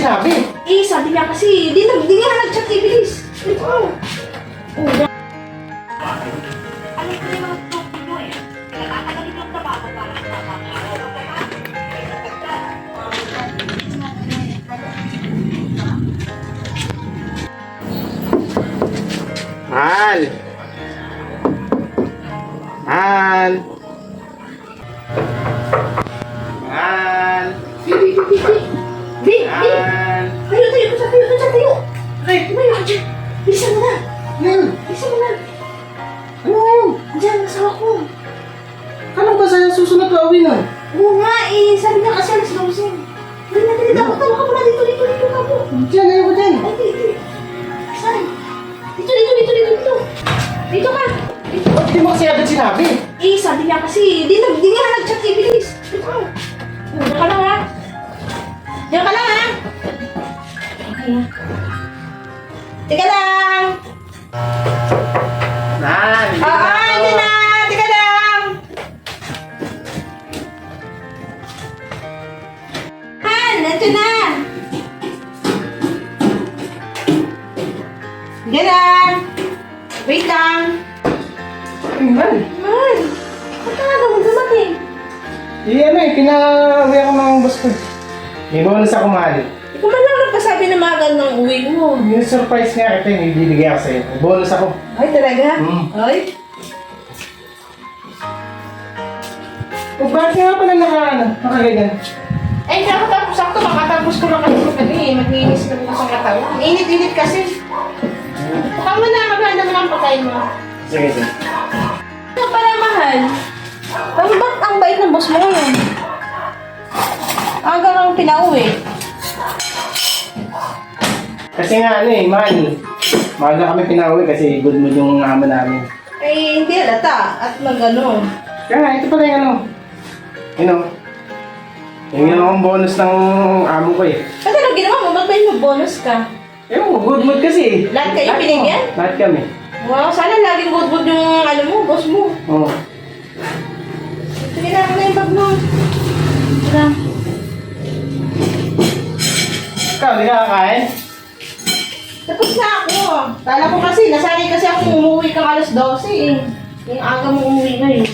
sinabi? Eh, sabi niya kasi, di nga nag-chat kay Bilis. Oh. Oh, Ano ko yung mga tupid mo eh? Pinatatagalin yung trabaho para sa trabaho. Mahal! Mahal! Mahal! Di! Mahal! Tayo! Ay, tumayo ka dyan. Bilisan mo na. Yan! Bilisan mo na. Ano yun? Diyan, nasa ako. Ano ba sa susunod na uwi na? Oo nga eh, sabi niya kasi alas 12. Dali na, tawa ka muna dito ka po. Diyan, ayaw ko dyan. Ay, di. Saan? Dito. Dito ka. Dito. Ba't di mo kasi agad sinabi? Eh, sabi niya kasi, di nga nag-chat kay Bilis. Diyan ka lang ha. Diyan ka lang ha. Okay ha. Teka lang. Mahal! Hindi na. Teka lang. Nandiyan na. Diyan lang. Wait lang. Mahal! Mahal. Ba't ka nga daw dumating? Ano pinawi ako ng boss ko. May bonus ako, mahal. Ikaw man lang nagpasabi na mga gandang uwi mo. Yung surprise nga kita, yung ibibigay ako sa'yo. May bonus ako. Ay, talaga? Ay. O bakit nga pala nakaganyan? Ay, nakatapos ako. Makatapos ko lang kasi maglinis na bukas ang katawan. Init-init kasi. Baka mo na, maghanda mo lang pagkain mo. Sige. Ano pala, mahal? Ba't ang bait ng boss mo ngayon? Aga kang pinauwi. Kasi nga mahal. Mahal na kami pinauwi kasi good mood yung amo namin. Eh, hindi alata. At mag-ano. Kaya ito pala yung yung akong bonus ng amo ko eh. Ba't ano ginawa mo? Ba't may bonus ka? Good mood kasi. Lahat kayo binigyan? Lahat kami. Wow, sana laging good yung mo, boss mo. Oo. Sige na, ano yung bag mo? Sige. Ikaw, di ka kakain? Tapos na ako. Kala ko kasi, nasanay kasi akong umuwi kang alas 12 eh. Yung aga mo umuwi ngayon.